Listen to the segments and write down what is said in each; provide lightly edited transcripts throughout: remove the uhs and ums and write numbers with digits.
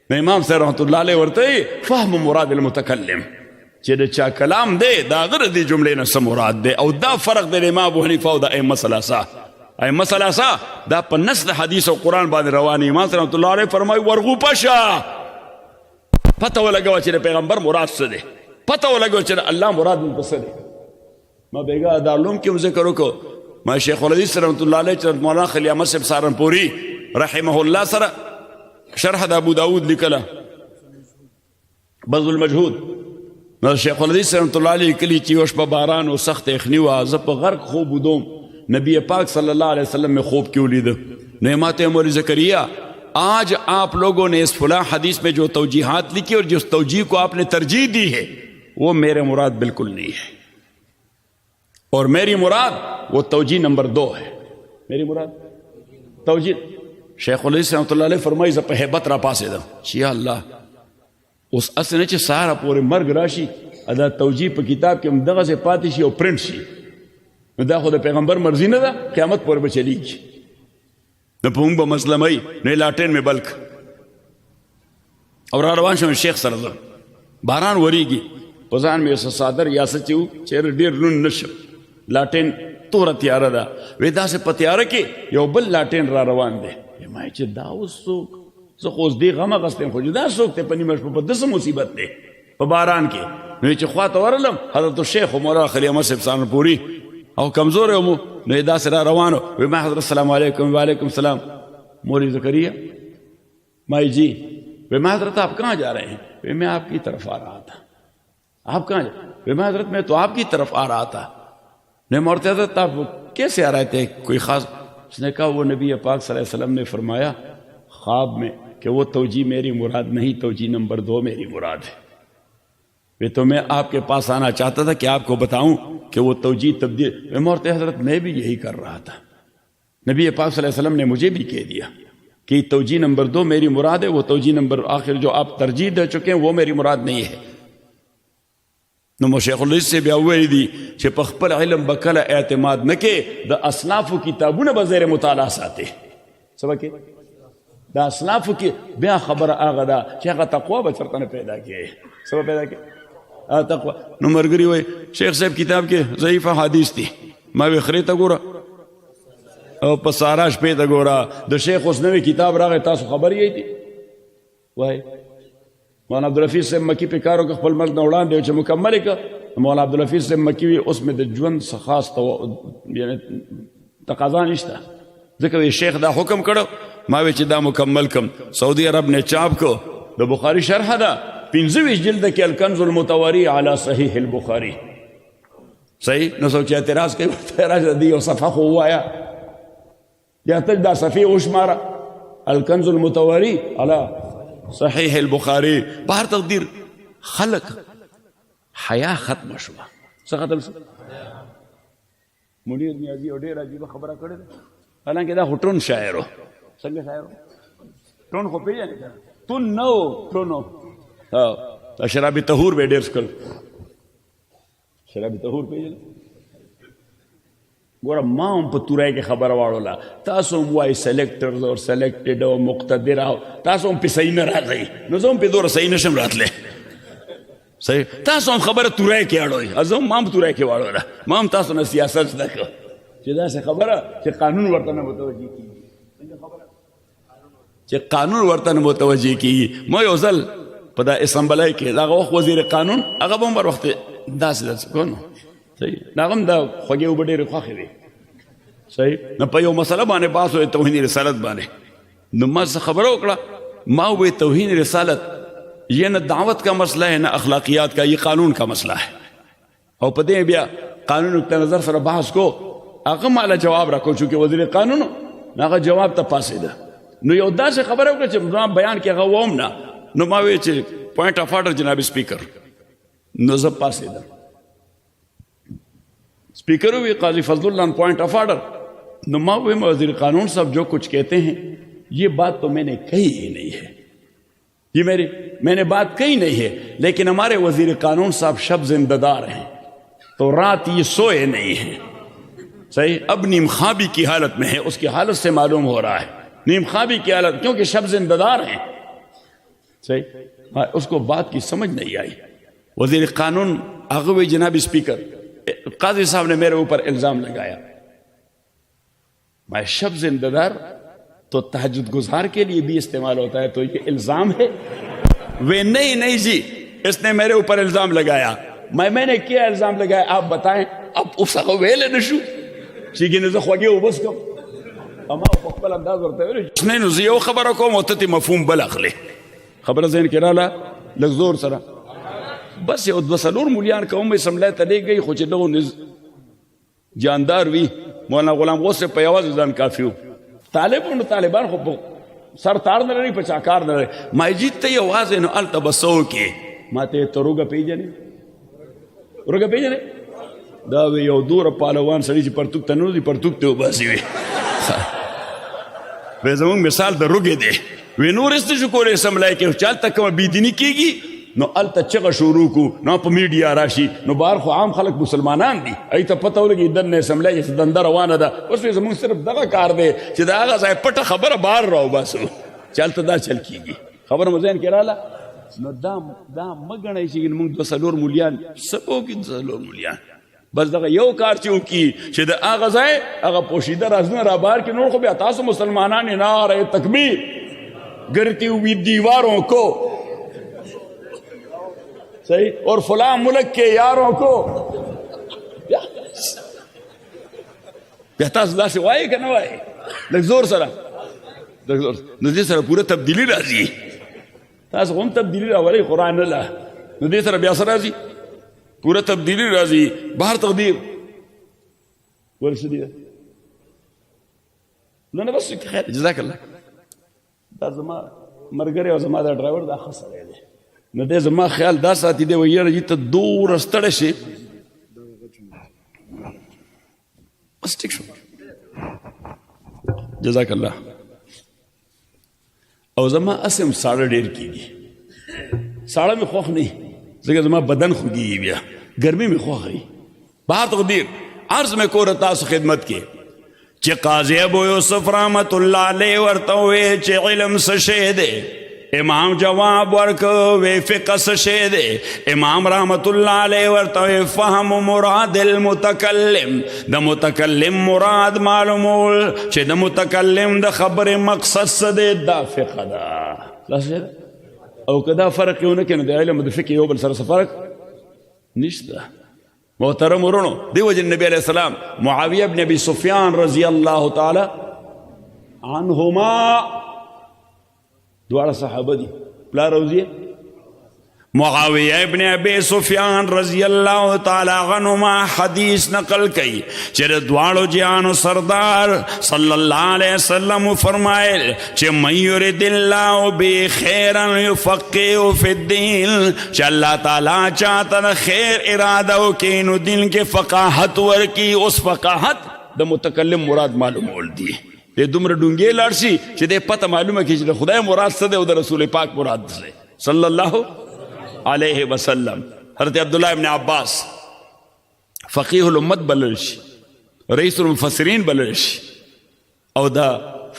نو امام صاحب رحمت الله علیه ورته فهم مراد المتکلم چې د چا کلام دی دا غره دی جملې نه څه مراد دی. او دا فرق دی د امام ابو حنیفه او د ائمه ثلاثه. ائمه ثلاثه دا په نص د حدیث او قرآن باندې رواني. امام صاحب رحمت الله علیه فرمایي ورغو پشه پته ولګوه چې د پیغمبر مراد څه دی، پته ولګوه چې د الله مراد دلته څه دی. ما بیګا دارالعلوم کې ذکر وکړو، ما شیخ الحدیث رحمت الله علیه چې مولانا خلیل احمد صاحب سهارنپوري رحمه الله سره شرح د ابو داود لیکله بذل المجهود. نو شیخ الحدیث رحمت الله علیه لیکلي چې یو شپه باران و سخت یخني وه، زه په غرق خوب ودوم، نبی پاک صلی اللہ علیہ وسلم میں خوب کیوں لید. نعمت مولی زکریا آج آپ لوگوں نے اس فلاں حدیث میں جو توجیحات لکھی اور جس توجیح کو آپ نے ترجیح دی ہے وہ میرے مراد بالکل نہیں ہے، اور میری مراد وہ توجیح نمبر 2 ہے. میری مراد توجیح. شیخ الحدیث رحمت اللہ علیہ فرمائی زه په هیبت را پاسېدم چې یا الله اوس هسې نه چې سهاره پورې مرګ راشي دا توجیح په کتاب کې همدغسې پاتې شي او پرنټ شي، نو دا خو د پیغمبر مرضی نه ده، قیامت پورې به چلیږي. نو په موږ به مسلموي. نو لاټین مې بلک او را روان شوم شیخ سره، زه باران وریږي، په ځان مې څه څادر یا څه چې و چېرې ډېر لوند نه شم، لاټین توره تیاره ده. وایي داسې په تیاره کې یو بل لاټین را روان دی. ما چې دا اوس څوک، زه خو اوس دې غم اخیستی خو چې دا څوک دی په نیمه شپه په ده څه مصیبت دی په باران کې. نو چې خواته ورغلم حضرت الشیخ مولانا خلیل احمد صاحب سهارنپوري او کمزور یو مو، نو یې داسې را روانو. وی ما حضرت السلام علیکم. وعلیکم السلام. مولی زکریا مائی جی. وی ما حضرت آپ کہاں جا رہے ہیں؟ وی میں آپ کی طرف آ رہا تھا. آپ کہاں جا؟ وی میں حضرت میں تو آپ کی طرف آ رہا تھا. نہیں مورتے حضرت آپ کیسے آ رہے تھے؟ کوئی خاص؟ اس نے کہا وہ نبی پاک صلی اللہ علیہ وسلم نے فرمایا خواب میں کہ وہ توجیح میری مراد نہیں، توجیح نمبر 2 میری مراد ہے. تو میں آپ کے پاس آنا چاہتا تھا کہ آپ کو بتاؤں کہ وہ توجیح تبدیل. میں مورتے حضرت میں بھی یہی کر رہا تھا، نبی پاک صلی اللہ علیہ وسلم نے مجھے بھی کہہ دیا کہ توجیح نمبر 2 میری مراد ہے، وہ توجیح نمبر آخر جو آپ ترجیح دے چکے ہیں وہ میری مراد نہیں ہے. نو شیخ الحدیث سے بیا ویلی دی چې په خپل علم به کله اعتماد نه کې، د اصنافو کتابونه به زیر مطالعه ساتي. څه به کې د اصنافو کې بیا خبره هغه ده چې هغه تقوا به چېرته نه پیدا کړي. څه به پیدا کړي؟ تقوا. نو ملګري وایي شیخ صاحب کتاب کې ضعیفه حدیث دي. ما وی خرې ته ګوره او په سارا شپې ته ګوره. د شیخ اوس نوی کتاب راغی، تاسو خبر یې دي؟ وایي مولانا عبدالحفیظ صاحب مکی په کار وکړه، خپل مرګ نه وړاندې چې مکمل یې کړه. مولانا عبدالحفیظ صاحب مکی وي اوس مې د ژوند څه خاص تقاضا نشته، ځکه وی شیخ دا حکم کړو. ما وی چې دا مکمل کم. سعودي عرب نے چاپ کو د بخاری شرح ده 25 جلد کې الکنز المتواری علی صحیح البخاری. صحیح. نو څوک چې اعتراض کوي ورته راځه دی یو صفحه خو ووایه یا ته دا صفحې وشماره الکنز المتواری علی صحیح البخاری. بهر تقدیر خلق حیا ختم شوه. څه ختم شو؟ منیر نیازی او ډېر عجیبه خبره کړې ده، حالانکه دا خو ټون شاعر و. څنګه شاعر و؟ ټون خو پېژنې؟ ټون نه و، ټون و. شراب طهور به ډېر څکل. شراب طهور پېژنې؟ ګوره ما هم په تورای کې خبره واړوله، تاسو هم وایي سلیکټرز او سلیکټډ او مقتدر او تاسو هم پې صحیح نه راځئ، نو زه هم پې دومره صحیح نشم راتلی. صحیح. تاسو هم خبره تورای کې اړوئ، زه هم ما هم تورای کې واړوله، ما هم تاسو نه سیاست زده کړه چې داسې خبره چې قانون ورته نه متوجه کېږي، چې قانون ورته نه متوجه کېږي. ما یو ځل په دا اسمبلی کې د هغه وخت وزیر قانون هغه به هم بر وخت داسې داسې کو نو صحیح د هغه هم د خوږې اوبه ډېرې خوښې وې. صحیح. نو په یو مسله باندې بحث وی توهین رسالت باندې. نو ما څه خبره وکړه، ما وی توهین رسالت یہ نہ دعوت کا مسئلہ ہے نہ اخلاقیات کا، یہ قانون کا مسئلہ ہے. او په دې بیا قانون نقطه نظر سره بحث کو، هغه مالا جواب راکو چونکې وزیر قانون هغه جواب ته پاسېده. نو یو داسې خبره وکړه چې ما بیان کې هغه ووم نه. نو ما وی چې پوائنٹ آف آرڈر جناب اسپیکر. نو زه پاسېدم. اسپیکر ہوئی قاضی فضل اللہ پوائنٹ آف آرڈر. نو ما وی وزیر قانون صاحب جو کچھ کہتے ہیں یہ بات تو میں نے کہی ہی نہیں ہے، یہ میں نے بات کہی نہیں ہے، لیکن ہمارے وزیر قانون صاحب شب زندہدار ہیں تو رات یہ سوئے نہیں ہیں. صحیح. اب نیم خوابی کی حالت میں ہے، اس کی حالت سے معلوم ہو رہا ہے نیم خوابی کی حالت، کیونکہ شب زندہدار ہیں. सही उसको बात की समझ नहीं आई। वजीर कानून अगवे जनाब स्पीकर काजी साहब ने मेरे ऊपर इल्जाम लगाया, मैं शब्द इंतजार तो तहज्जुद गुजार के लिए भी इस्तेमाल होता है, तो ये इल्जाम है? वे नहीं जी, इसने मेरे ऊपर इल्जाम लगाया। मैंने क्या इल्जाम लगाया आप बताएं? अब उसको वेले नशू चीकी ने ख्वागे बस कम अमा पकल अंदाज करते हैं उसने नुजियो खबर को मोतती मफहूम बल अखले खबर ज़हन के राला लग्जोर सरा बस ये बसलूर मुलियान कौम में समला तले गई खुच लो जानदार वी मौलाना गुलाम गौस से पयावाज जान काफी हो तालिबान को सर तार न रही पचाकार न रहे माइजीत ते आवाज है अल तबसो के माते तो रुगा पेजने दा वे यो दूर पालवान सड़ी जी परतुक तनोदी परतुक ते बासी वे वे जमंग मिसाल द रुगे दे वे नूर इस शुक्र समलाय के चाल तक बीदीनी कीगी नो अल तचगा शुरू को नो प मीडिया राशि नो बार खो आम खलक मुसलमानान दी आई त पता हो लगी इधर ने समलाय से दंदा रवाना दा उस वे जमंग सिर्फ दगा कार दे चिदागा साहब पट खबर बार रहो बस चलता दा चल कीगी खबर मजैन के राला नो दा मगण शी मुंग बसलोर मुलियान सबो की बसलोर मुलियान बस दगा यो कार चू की शिद आगा जाए आगा पोशीदा राजना राबार के नोर को भी अतासो मुसलमानान ने नारे तकबीर गिरती हुई दीवारों को सही और फला मुल्क के यारों को बेहतर से वाए का ना वाए लग्जोर सरा नदी सर पूरा तब्दीली राजी तास हम तब्दीली वाले कुरान अल्लाह नदी सर ब्यासर राजी पूरा तब्दीली राजी बाहर तकदीर बोल सदिया ना बस खैर जज़ाकल्लाह दा जमा मरगरे और जमा दा ड्राइवर दा खसर है न दे जमा ख्याल दा साथी दे वयर जी तो दूर रस्तड़े से बस ठीक शो जज़ाकल्लाह और जमा असम साड़ा डेर कीगी साड़ा में खौफ नहीं जगह जमा बदन खुगी बिया गर्मी में खौफ है बाहर तकदीर अर्ज में को रता खिदमत के चे काज़ी अबू यूसुफ रहमतुल्लाह अलैह वर्तवे चे इल्म से दे इमाम जवाब वर्क वे फिक़ह से दे इमाम रहमतुल्लाह अलैह वर्तवे फहम मुरादिल मुतकल्लिम द मुतकल्लिम मुराद मालूमुल चे द मुतकल्लिम द खबर मकसद से दे दा फिक़ह दा او कदा फर्क क्यों न द इल्म द फिक़ह यो बल सर फर्क निश्ता मोहतरम उरणो देव जन नबी अलैहि सलाम मुआविया इब्न अबी सुफियान रजी अल्लाह ताला अन्हुमा द्वारा सहाबा दी प्ला रोजिए मुआविया इब्न अबी सुफियान रजी अल्लाह ताला अन्हुमा हदीस नकल कई चेरे द्वाड़ो जियानो सरदार सल्लल्लाहु अलैहि वसल्लम फरमाए चे मयूरिदिल्लाहु बि खैरन युफक्किहु फिद्दीन चे अल्लाह ताला चाहता खैर इरादा के नु दिन के फकाहत वर की उस फकाहत द मुतकल्लिम मुराद मालूम बोल दी दे दुमर डूंगे लाड़सी चे दे पता मालूम है कि खुदा मुराद से दे उधर रसूल पाक मुराद से सल्लल्लाहु अलैहि वसल्लम हज़रत अब्दुल्लाह इब्न अब्बास फ़क़ीहुल उम्मत बलरश रईसुल मुफ़स्सिरीन बलरश और दा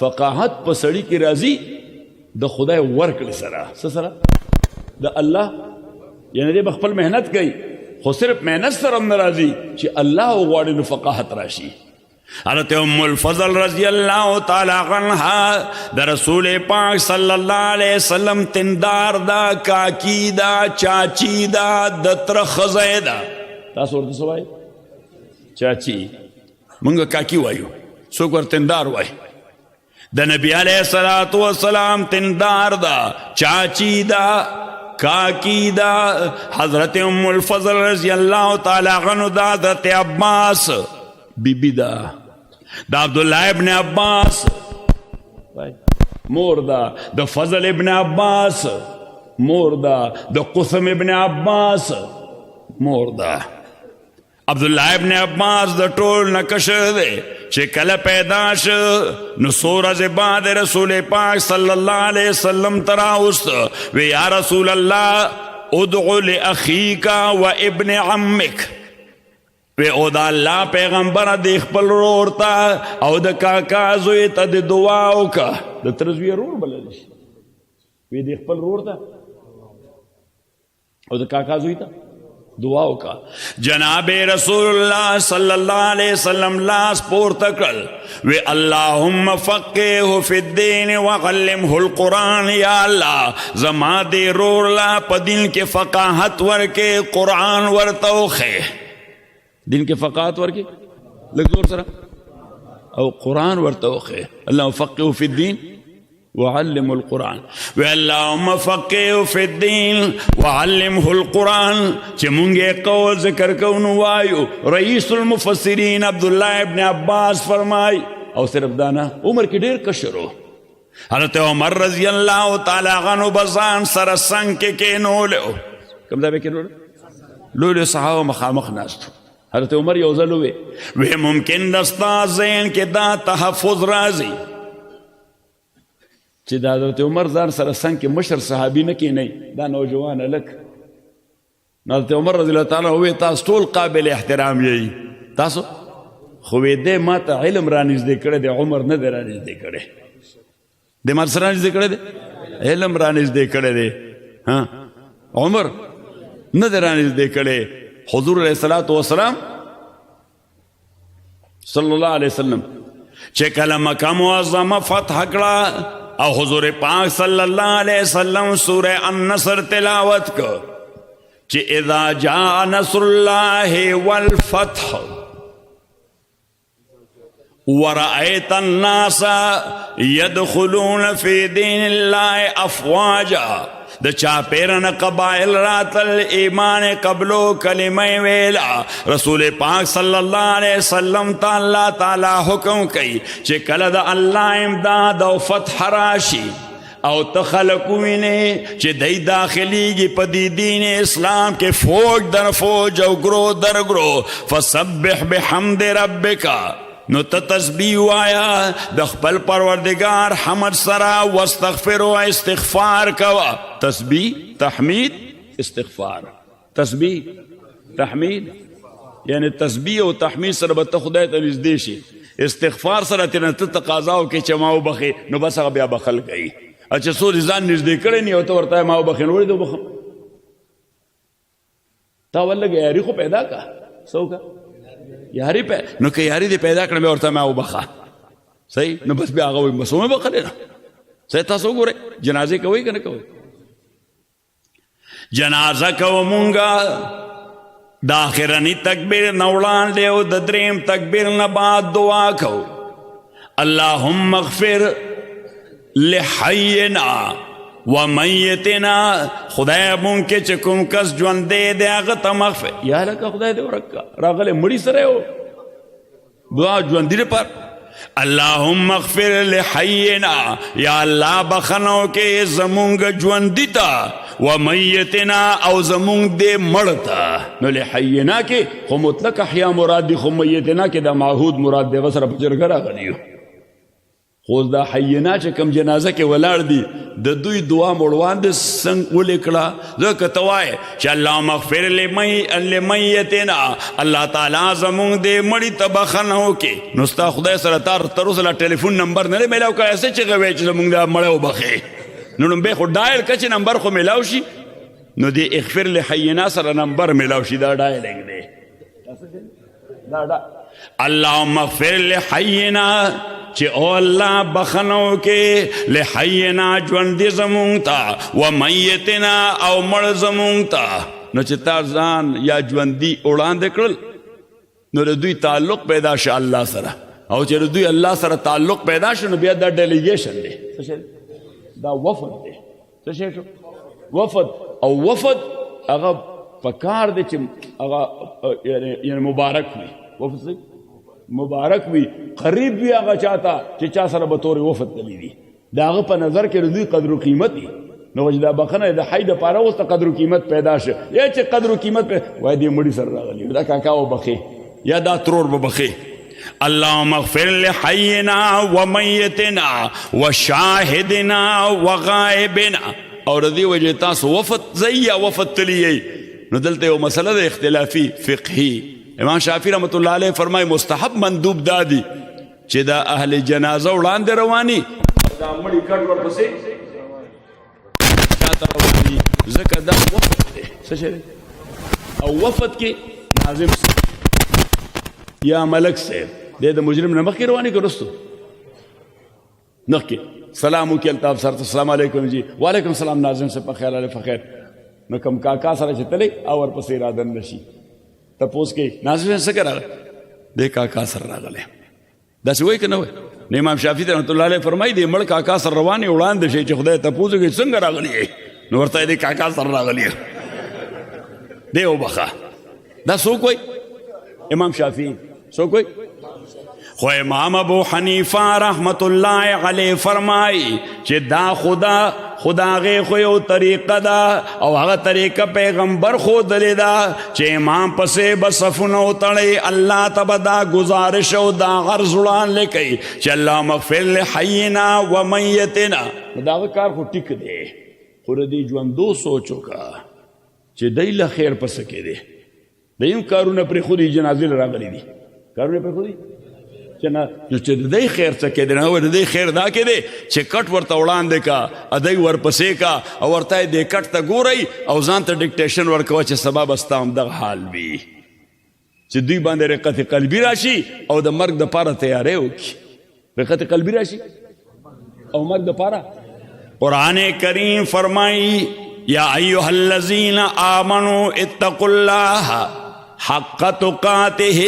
फ़क़ाहत पसड़ी की राजी द खुदा वर्क सरा सरा द अल्लाह यानी दे बखपल मेहनत गई खो सिर्फ मेहनत सर राजी चे अल्लाह वाड़ी फ़क़ाहत राशि हज़रत उम्मुल फ़ज़ल रज़ी अल्लाह ताला अन्हा द रसूल पाक सल्लल्लाहु अलैहि वसल्लम तिंदार दा काकी दा चाची दा दत्र खज़ैदा तासो उर्दू सवाई चाची मंग काकी वायु सोकर तिंदार वाई द नबी अलैहिस्सलातु वस्सलाम तिंदार दा चाची दा काकी दा हज़रत उम्मुल फ़ज़ल रज़ी अल्लाह ताला अन्हा दा हज़रत अब्बास बीबी दा अब्दुल्लाह इब्न अब्बास मोर द फजल इब्न अब्बास मोर द कुसम इब्न अब्बास मोर अब्दुल्लाह इब्न अब्बास द टोल नकश दे चे कल पैदाश नसूर से बाद रसूल पाक सल्लल्लाहु अलैहि वसल्लम तराउस वे या रसूल अल्लाह उदउ li अखीका व इब्न अम्मिक वे ओदा अल्लाह पैगंबर देख पल रोड़ता और द काका जोए तद दुआओं का द तरज़वी रूर बलश وی د خپل رور ته او د کاکا زوی ته دعا وکا. جناب رسول اللہ صلی اللہ علیہ وسلم لاس پورته کړل وی اللهم فقهه فی الدین وعلمه القرآن. یا الله زما دې رور لا په دین کې فقاهت ورکې قرآن ورته وښیه. دین کې فقاهت ورکې لږ زور سره او قرآن ورته وښیه. اللهم فقهه فی الدین وعلم القرآن. اللهم فقهه في الدين وعلمه القرآن. چې مونږ قول ذکر کوو نو وایو رئیس المفسرین عبداللہ ابن عباس فرمای او صرف دانا عمر کې ډیر کشرو حضرت عمر رضی اللہ تعالی عنہ بزان سره څنګ کې کېنولو کوم ځای کې کېنولو لولو صحابه مخامخ ناستو. حضرت عمر یو ځل وی ممکن دستا ذهن کې دا تحفظ راځي چې د حضرت عمر ځان سره څنګ کې مشر صحابي نه کېنئ دا نوجوان هلک. حضرت عمر رضی الله تعالی وی تاسو ټول قابل احترام یې تاسو خو دې ما ته علم رانږدې کړی دی عمر نه دی رانږدې کړی د ما سره رانږدې کړی دی علم رانږدې کړی دی عمر نه دی رانږدې کړی. حضور علیه الصلاة والسلام صلی الله علیه وسلم چې کله مکه معظمه فتح کړه او حضور پاک صلی اللہ علیہ وسلم سورہ النصر تلاوت کو کہ اذا جاء نصر اللہ والفتح ورأيت الناس يدخلون في دين الله افواجا. د چاپیرن قبائل راتل ایمان قبلو کلمہ ویلا. رسول پاک صلی اللہ علیہ وسلم تعالی حکم کئی چه کل دا اللہ امداد او فتح راشی او تخلقوینه چه دی داخلی گی پا دی دین اسلام کے فوج در فوج او گرو در گرو فسبح بحمد ربکا نو تسبیح وایا د خپل پروردگار حمد سرا واستغفر و استغفار کوا. تسبیح تحمید استغفار تسبیح تحمید یعنی تسبیح او تحمید سره به خدای ته نږدې شي. استغفار سره تنه ته تقاضاو کې چې ما وبخي نو بس هغه بیا بخل کوي. اچھا سو ځان نږدې کړی نه او ته ورته ما وبخي نو ورته وبخم تا ولګي یاري خو پیدا کا سو کا یاری نو که یاری دی پیدا کړم ورته ما وبخه صحیح نو بس بیا هغه وایي بس ومې بخلی نه صحیح. تاسو وګورئ جنازې کوئ که نه کوئ جنازه کوو مونږه د آخرني تکبیر نه وړاندې او د دریم تکبیر نه بعد دعا کوو اللهم اغفر لحینا ومیتنا. خدای مونږ کې چې کوم کس ژوندی دی هغه ته مغفر یا لکه خدای دې ورکه راغلی مړي سره یو دعا ژوندي لپاره. اللهم اغفر لحینا یا الله بخنو کې زمونږ ژوندي ته ومیتنا او زمونږ دې مړ ته. نو لحینا کې خو مطلق احیا مراد دی خو میتنا کې د معهود مراد دی هغه سره په جرګه راغلی خو دا حینا چې کم جنازه کې ولاړ دي د دوی دعا مړوان د څنګه ولیکړه ځکه ته وایې چې اللهم اغفر لمیتنا الله تعالی زمونږ دې مړي ته بخښنه وکړي. نو ستا خدای سره تر اوسه لا ټلیفون نمبر نه دی میلاو کړی څه چې غوی چې زمونږ دا مړی وبخې نو نومبې خو ډایل که چې نمبر خو میلاو شي نو دې اغفر لحینا سره نمبر میلاو شي دا ډایلنګ دی دا اللهم اغفر لحینا چې او الله بخنو کې لحینا ژوندي زمونږ ته ومیتنا او مړ زمونږ ته. نو چې تا ځان یا ژوندي وړاندې کړل نو د دوی تعلق پیدا شه الله سره او چې د دوی الله سره تعلق پیدا شو نو بیا دا ډیلیګیشن دی دا وفد دی څه شی شو وفد او وفد هغه پکار دی چې هغه یعنی مبارک وي وفد مبارک وي قریب وي هغه چاته چې چا سره به طور وفد تللی دي د هغه په نظر کې د دوی قدر و قیمت وي نو چې دا بخنه د حی دپاره اوس ته قدر و قیمت پیدا شه یا چې قدر و قیمت وایي دې مړي سره راغلي دا کاکا وبخې یا دا ترور به بخې. اللهم اغفر لحینا ومیتنا وشاهدنا وغائبنا. او د دې وجې تاسو وفد ځئ یا وفد تللی نو دلته یو مسله ده اختلافي فقهي. امام شافعی رحمت الله علیه فرمای مستحب مندوب دادی چې دا اهل جنازه وړاندې رواني دا مړي کټ ورپسې چاته رواني ځکه دا وفد دی څه شی دی او وفد کې ناظم صاحب یا ملک صاحب دی د مجرم نه مخکې رواني که وروستو مخکې سلام وکړي الطاف سره السلام علیکم جی وعلیکم السلام ناظم صاحب په خیر علی فخیر نو کوم کاکا سره چې تللی او ورپسې رادن نشي تپوس کې ناظم صاحب څه راغلی دی کاکا سره راغلی داسې وایي که نه وایي نو امام شافعي رحمت الله علیه فرمایي دی مړ کاکا سره روان یې وړاندې شي چې خدای تپوس وکړي څنګه راغلی یې نو ورته دی کاکا سره راغلی دی وبخه دا څوک وایي امام شافعي څوک وایي خو امام ابو حنیفه رحمت الله علیه فرمایي چې دا خدا غي خو یو طریقه ده او هغه طریقه پیغمبر ښودلې ده چې امام پسې به صفونه وتړئ الله ته به دا گزارش او دا عرض وړاندې کوي چې اللهم اغفر لحینا و میتنا دا هغه کار خو ټیک دی خو د دې ژوندو سوچ وکړه چې دی له خیر پسې کې دی د یم کارونه پرېښودي جنازې له راغلي دي کارونه پرېښودي چې نه چې د دی خیر څه کې دی نه د دی خیر دا کې دی چې کټ ورته وړاندې کا ادی ورپسې کا او ورته دې کټ ته ګورئ او ځان ته ډکټیشن ورکوه چې سبا به ستا همدغه حال وي چې دوی باندې رقت قلبي راشي او د مرګ دپاره تیاری وکړي رقت قلبي راشي او مرګ دپاره قرآن کریم فرمائی یا ایها الذین آمنوا اتقوا اللہ حق تقاته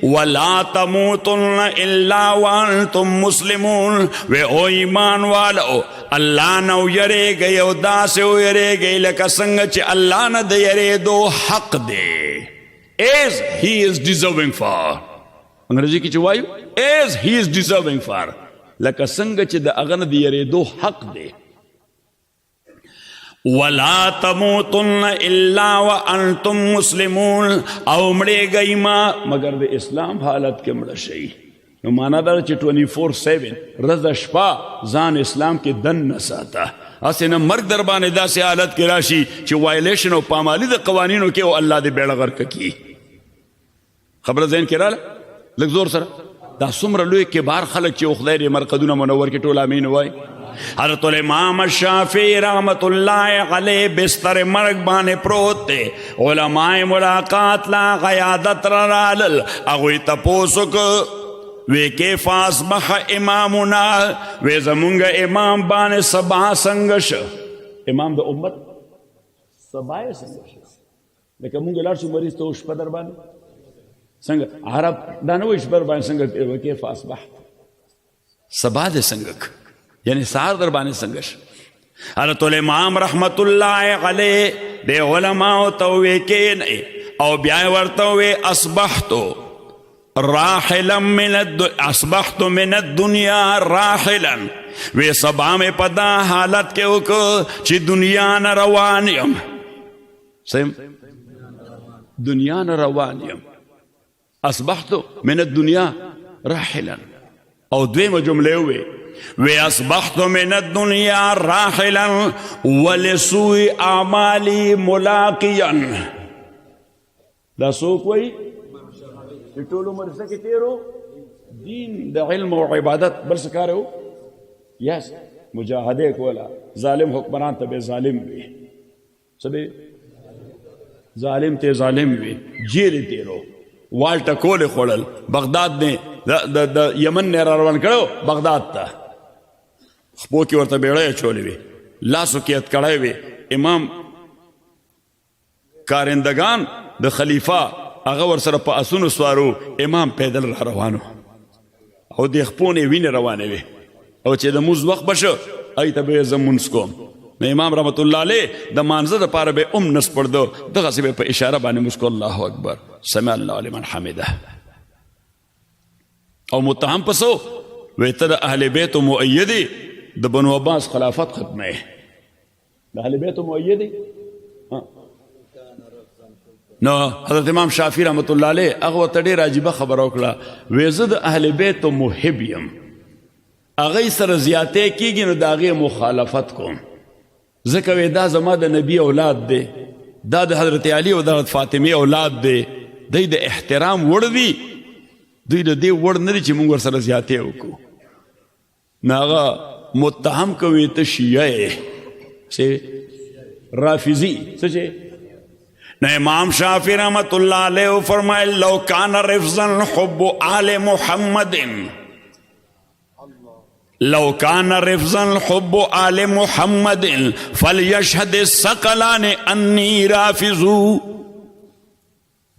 ولا تموتن الا وانتم مسلمون و او ایمان والو اللہ نو یرے گئی او دا سے یرے گئی لکا سنگ چی اللہ نہ دے یرے دو حق دے as he is deserving for انگریزی کی چوائیو as he is deserving for لکا سنگ چی دا اغن دے یرے دو حق دے وَلَا تَمُوتُنَّ إِلَّا وَأَنْتُمْ مُسْلِمُونَ او مڑے گئی ما مگر د اسلام حالت کے مڑا شئی نو مانا دار چی 24/7 رضا شپا زان اسلام کے دن نساتا اسے نا مرگ دربان دا سے حالت کے راشی چی وائلیشن و پامالی دا قوانینو کے او اللہ دے بیڑا غرق کی خبر ذہن کے رالا لگ زور سر دا سمر لوی کبار خلق چی اخدای دے مرقدون منور کے ٹول آمین ہوئی حضرت الامام الشافعی رحمت اللہ علیہ بستر مرگ بانے پروتے علماء ملاقات لا غیادت رالل اگوی تپوسک وی کیف اصبح امامنا وی زمونگا امام بانے سبا سنگش امام دا امت سبا سنگش لیکن مونگا لارسو مریض تو اشپا در بانے سنگ عرب دانو اشپا در بانے سنگک وی کیف اصبح سبا دے سنگک یعنی سار در بانے سنگش حضرت الامام رحمت اللہ علیہ دے علماء تووے کے نئے او بیائی ورطوے اصبحت من الدنیا راحلا وی سبا میں پدا حالت کے اوکو چی دنیا نا روانیم سیم دنیا نا روانیم اصبحت من الدنیا راحلا او دویم جملے ہوئے وَأَصْبَحْتُ مِنَ الدُّنْيَا رَاحِلًا وَلِسُوءِ أَعْمَالِي مُلَاقِيًا دا سوک وئی کہ ٹول عمر سکے تیرو دین دا علم و عبادت برسکارے ہو یس مجاہدے کولا ظالم حکمران تبے ظالم بھی سبے ظالم تے ظالم بھی جیل تیرو والٹا کول خوڑل بغداد نے دا یمن نے روان کرو بغداد تا خپو کی ورطا بیڑای چولی وی لاسو کی اتکڑای وی امام کارندگان دا خلیفہ اغا ورسر پا اسونو سوارو امام پیدل را روانو او دی خپونے وین روانے وی او چه دا موز وقت بشو ایتا بے زمونس کوم نا امام رحمت اللہ علیہ دا مانزه دا پارا بے نس پردو دا غصی بے پا اشارہ بانے مسکو اللہ اکبر سمع اللہ لمن حمدہ او متهم پسو ویتا دا اہل بیت و مؤیدی دا بنو عباس خلافت ختم ہے دا اہل بیت و مؤیدی نو حضرت امام شافعی رحمت اللہ علیہ اغوہ تڑی راجبہ خبر اوکلا ویزد اہل بیت و محبیم اغی سر زیادے کی گی نو دا اغی مخالفت کون ذکر دا زما دا نبی اولاد دے دا دا حضرت علی و دا حضرت فاطمی اولاد دے دا دا احترام وڑ دی دوی دا دی وڑ ندی چی مونگ ورسر زیادے ہوکو ناغا متهم کوئی تا شیعہ سے رافضی سچے نہ امام شافعی رحمت اللہ علیہ فرمائے لو کان رفضا حب آل محمد لو کان رفضا حب آل محمد فلیشہد الثقلان انی رافضو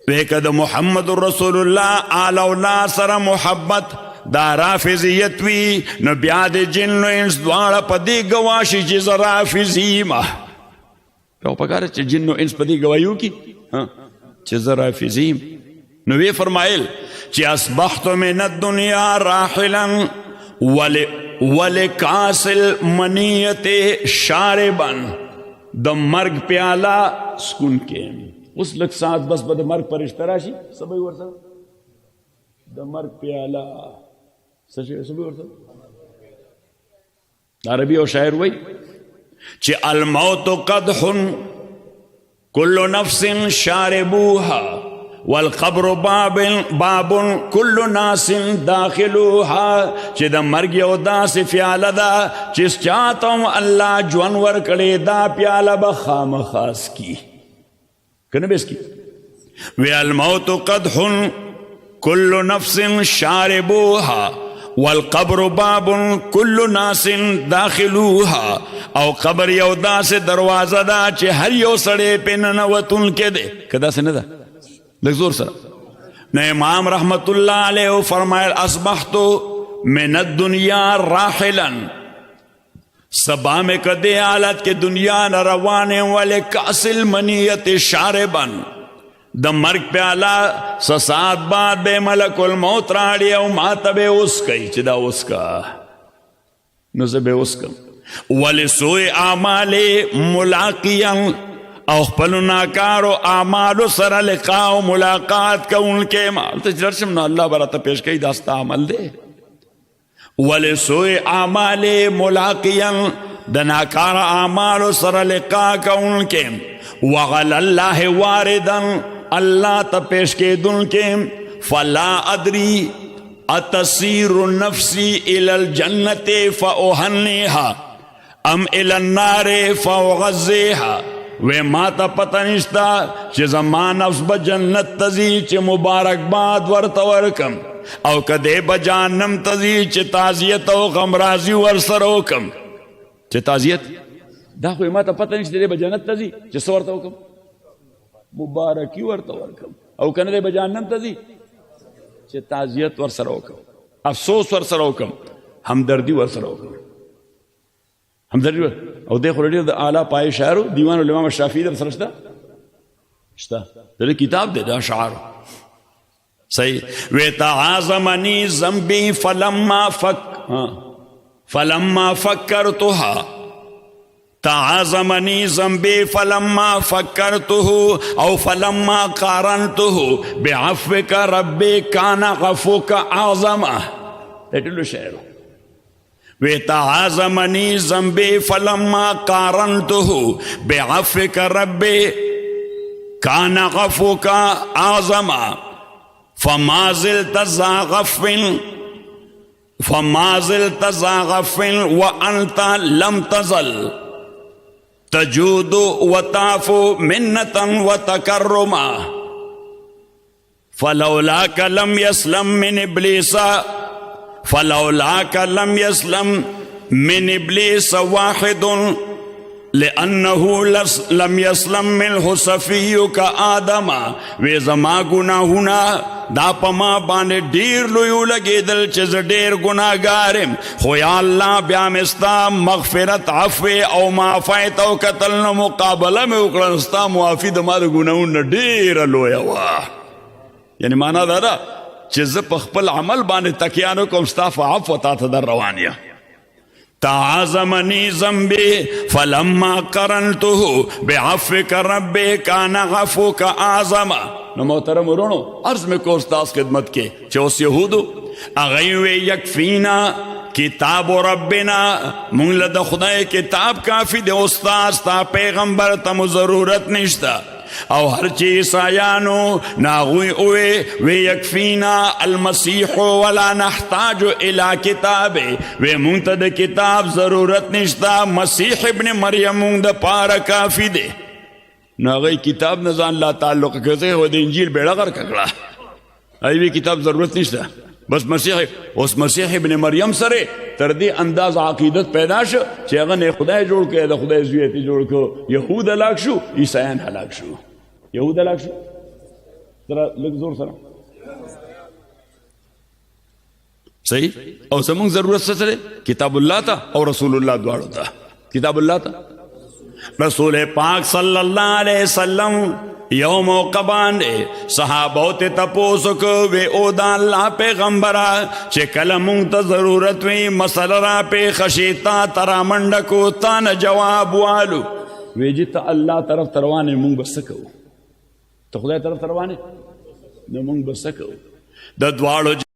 ویکد محمد رسول اللہ آل اولاد سر محبت دا رافضیت وی نو بیاد جن و انس دوارا پا دی گواشی چیز رافضیم او پکار چی جن و انس پا دی گوایو کی چیز رافضیم نو وی فرمائل چی اصبحت من الدنیا راحلا ولکاسل منیت شاربن دا مرگ پیالا سکون کے اس لگ ساتھ بس با دا مرگ پر اشتراشی سبای ورسا دا مرگ پیالا سبای ورسا عربی و شاعر وی چی الموت قدح کل نفس شاربوها والقبر باب کل ناس داخلوها چی دا مرگ یو دا سی فیالا دا چیس چاہتا ہوں اللہ جوانور کڑے دا پیالا بخام خاص کی کنے بیس کی وی الموت قدح کل نفس شاربوها والقبر باب کل ناس داخلوها او قبر یو دا سے دروازہ دا چی ہر یو سڑے پہ ننوتن کے دے کدا سے ندا لگ زور سر نو امام رحمت اللہ علیہ فرمائے اصبحتو من الدنیا راحلا سبا میں کدے حالت کے دنیا نہ روانے والے کاسل منیت شاربن دا مرگ پہ آلا سسات بعد بے ملک الموت راڑی او ماتا بے اس کئی چدا اس کا نزے بے اس کا ولسوء اعمال ملاقیاں او خپل ناکارو اعمالو سر لقاء ملاقات کا ان کے مال تجرشم نا اللہ براتا پیش کئی داستا عمل دے ولسوء اعمال ملاقیاں دناکار اعمالو سر لقاء کا ان کے وغل اللہ واردن اللہ تا پیش کے دن کے فلا ادری اتسیر نفسی الى الجنت فاوہنیها ام الى النار فاغزیها وی ما تا پتہ نشتا چی زمان نفس بجنت تزی چی مبارک باد ورطورکم او کدے بجانم تزی چی تازیت و غمرازی ورسروکم چی تازیت دا خوی ما تا پتہ نشتا دے بجنت تزی چی سورتوکم مبارکی ورطورکم او کندے بجانم تزی چی تازیت ورسروکم افسوس ورسروکم ہمدردی ورسروکم ہمدردی ورسروکم او دیکھو رڈی دا آلہ پائے شاعرو دیوان الامام الشافعی در سرشتا شتا در کتاب دے دا شعر صحیح وَتَعَازَمَنِي ذَنْبِي فَلَمَّا فَكَّرْتُهَا تعاظمنی ذنبی فلما فکرته او فلما قارنته بعفوک ربی کان غفوک اعظما ایٹلو شعر وَتَعَازَمَنِي ذَنْبِي فَلَمَّا قَارَنْتُهُ بِعَفْوِكَ رَبِّ كَانَ غَفُوكَ أَعْظَمًا فَمَا زِلْتَ ذَا غَفٍ وَأَنْتَ لَمْ تَزَلْ تَجُودُ وَتَعْفُ مِنَّةً وَتَكَرُّمًا فَلَوْلَاكَ لَمْ يَسْلَمْ مِنْ إِبْلِيسَ فلولاك لم يسلم من إبليس واحد لأنه لم يسلم منه صفي كآدم وزما گناہونا دا پما باندے دیر لویو لگے دل چیز دیر گناہگارم خویا اللہ بیامستا مغفرت عفو او معافیت او قتلنا مقابلہ میں اکڑنستا معافی دمار گناہونا دیر لویا وا یعنی مانا دادا چیز پخپل عمل بانے تکیانو کم ستاف عفو تا تدر روانیا تعاظمنی ذنبی فلما قرنته بعفوک ربی کان غفوک اعظما نو محترم رونو عرض میں کو استاذ خدمت کے چوس یہودو اغیوے یکفینا کتاب ربنا مونگ لدہ خدای کتاب کافی دے استاذ تا پیغمبر تم ضرورت نشتا او هر چی عیسایانو ناغوی اوے وی یکفینا المسیح ولا نحتاج الى کتاب وی منتد کتاب ضرورت نشتا مسیح ابن مریم مونگ دا پارا کافی دے ناغوی کتاب نزان لا تعلق کسے ہو دے انجیل بیڑا غر ککڑا ایوی کتاب ضرورت نشتا بس مسیح ابن مریم سره تر دې انداز عقیدت پیدا شو چې هغه نه خدای جوړ کړي د خدای زوی ته جوړ کړو يهود هلاک شو عیسایان هلاک شو يهود هلاک شو تر لږ زور سره صحیح او زموږ ضرورت څه سره کتاب الله ته او رسول الله دواړو ته کتاب الله ته رسول پاک صلی الله علیه وسلم یو موقع باندې صحابو ته تپوسو کو وی او دا الله پیغمبره چې کله مونږ ته ضرورت وي مسله را په خشیتا ترا منډه کو تا نه جواب والو وی چې ته الله طرف تروانه مونږ بس کوو ته خدای طرف تروانه نو مونږ بس کوو د دواړو